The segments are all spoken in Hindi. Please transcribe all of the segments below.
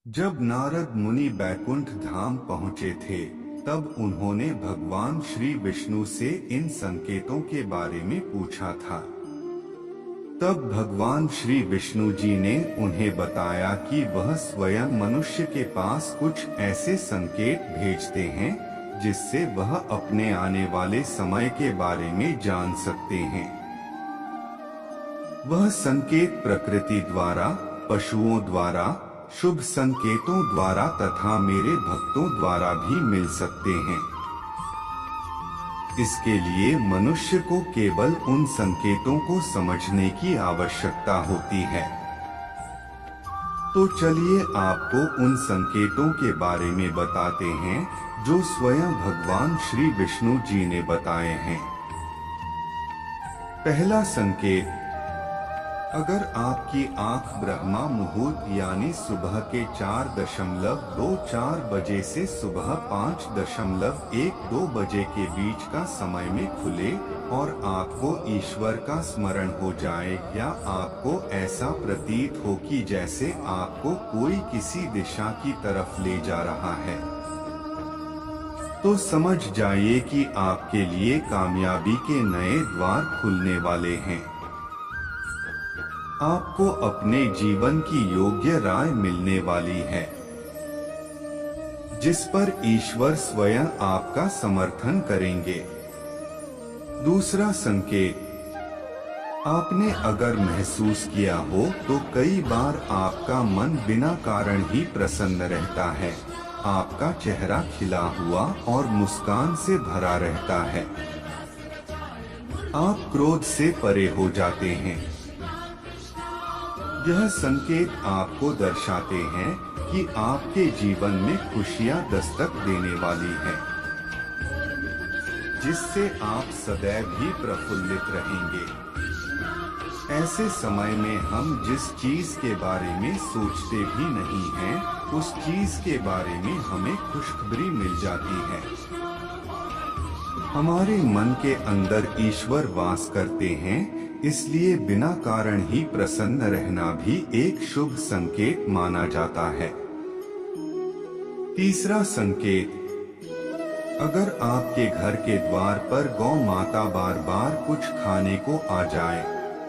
जब नारद मुनि बैकुंठ धाम पहुँचे थे, तब उन्होंने भगवान श्री विष्णु से इन संकेतों के बारे में पूछा था। तब भगवान श्री विष्णु जी ने उन्हें बताया कि वह स्वयं मनुष्य के पास कुछ ऐसे संकेत भेजते हैं जिससे वह अपने आने वाले समय के बारे में जान सकते हैं। वह संकेत प्रकृति द्वारा, पशुओं द्वारा, शुभ संकेतों द्वारा तथा मेरे भक्तों द्वारा भी मिल सकते हैं। इसके लिए मनुष्य को केवल उन संकेतों को समझने की आवश्यकता होती है। तो चलिए आपको उन संकेतों के बारे में बताते हैं जो स्वयं भगवान श्री विष्णु जी ने बताए हैं। पहला संकेत, अगर आपकी आंख ब्रह्मा मुहूर्त यानी सुबह के 4.24 बजे से सुबह 5.12 बजे के बीच का समय में खुले और आपको ईश्वर का स्मरण हो जाए या आपको ऐसा प्रतीत हो कि जैसे आपको कोई किसी दिशा की तरफ ले जा रहा है, तो समझ जाइए कि आपके लिए कामयाबी के नए द्वार खुलने वाले हैं। आपको अपने जीवन की योग्य राय मिलने वाली है, जिस पर ईश्वर स्वयं आपका समर्थन करेंगे। दूसरा संकेत, आपने अगर महसूस किया हो तो कई बार आपका मन बिना कारण ही प्रसन्न रहता है, आपका चेहरा खिला हुआ और मुस्कान से भरा रहता है, आप क्रोध से परे हो जाते हैं। यह संकेत आपको दर्शाते हैं कि आपके जीवन में खुशियां दस्तक देने वाली हैं, जिससे आप सदैव ही प्रफुल्लित रहेंगे। ऐसे समय में हम जिस चीज के बारे में सोचते भी नहीं हैं, उस चीज के बारे में हमें खुशखबरी मिल जाती है। हमारे मन के अंदर ईश्वर वास करते हैं, इसलिए बिना कारण ही प्रसन्न रहना भी एक शुभ संकेत माना जाता है। तीसरा संकेत, अगर आपके घर के द्वार पर गौ माता बार बार कुछ खाने को आ जाए,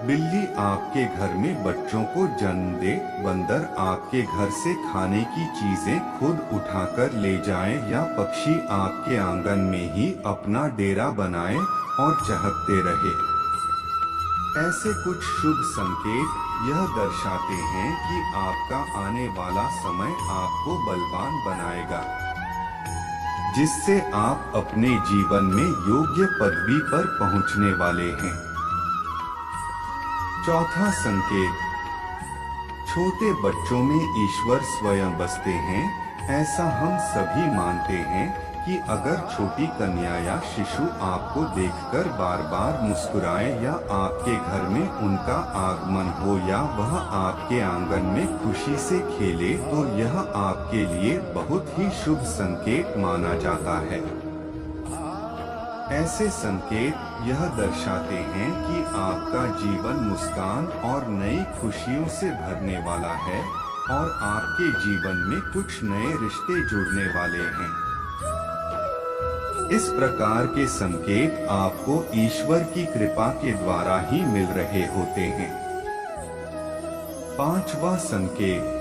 बिल्ली आपके घर में बच्चों को जन्म दे, बंदर आपके घर से खाने की चीजें खुद उठाकर ले जाए या पक्षी आपके आंगन में ही अपना डेरा बनाए और चहकते रहे, ऐसे कुछ शुभ संकेत यह दर्शाते हैं कि आपका आने वाला समय आपको बलवान बनाएगा, जिससे आप अपने जीवन में योग्य पदवी पर पहुंचने वाले हैं। चौथा संकेत, छोटे बच्चों में ईश्वर स्वयं बसते हैं। ऐसा हम सभी मानते हैं कि अगर छोटी कन्या या शिशु आपको देखकर बार बार मुस्कुराए या आपके घर में उनका आगमन हो या वह आपके आंगन में खुशी से खेले, तो यह आपके लिए बहुत ही शुभ संकेत माना जाता है। ऐसे संकेत यह दर्शाते हैं कि आपका जीवन मुस्कान और नई खुशियों से भरने वाला है और आपके जीवन में कुछ नए रिश्ते जुड़ने वाले हैं। इस प्रकार के संकेत आपको ईश्वर की कृपा के द्वारा ही मिल रहे होते हैं। पांचवा संकेत,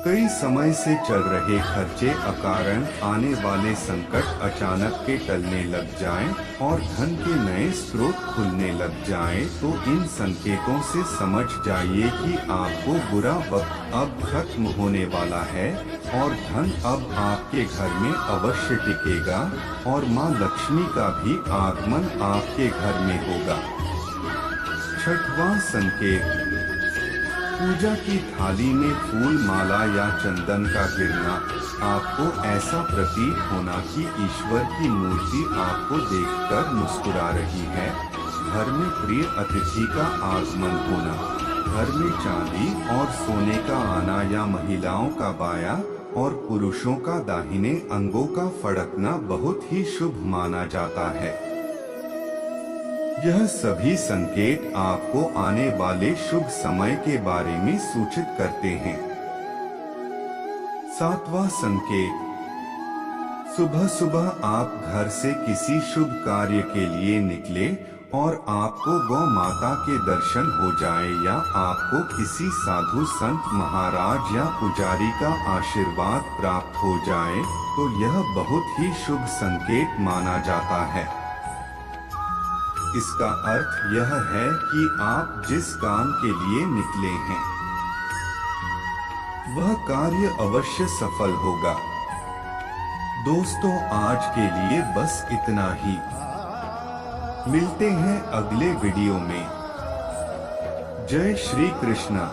कई समय से चल रहे खर्चे अकारण आने वाले संकट अचानक के टलने लग जाएं और धन के नए स्रोत खुलने लग जाएं, तो इन संकेतों से समझ जाइए कि आपको बुरा वक्त अब खत्म होने वाला है और धन अब आपके घर में अवश्य टिकेगा और मां लक्ष्मी का भी आगमन आपके घर में होगा। छठवां संकेत, पूजा की थाली में फूल माला या चंदन का गिरना, आपको ऐसा प्रतीत होना कि ईश्वर की मूर्ति आपको देखकर मुस्कुरा रही है। घर में प्रिय अतिथि का आगमन होना, घर में चांदी और सोने का आना या महिलाओं का बायां और पुरुषों का दाहिने अंगों का फड़कना बहुत ही शुभ माना जाता है। यह सभी संकेत आपको आने वाले शुभ समय के बारे में सूचित करते हैं। सातवां संकेत, सुबह सुबह आप घर से किसी शुभ कार्य के लिए निकले और आपको गौ माता के दर्शन हो जाए या आपको किसी साधु संत महाराज या पुजारी का आशीर्वाद प्राप्त हो जाए तो यह बहुत ही शुभ संकेत माना जाता है। इसका अर्थ यह है कि आप जिस काम के लिए निकले हैं वह कार्य अवश्य सफल होगा। दोस्तों, आज के लिए बस इतना ही। मिलते हैं अगले वीडियो में। जय श्री कृष्ण।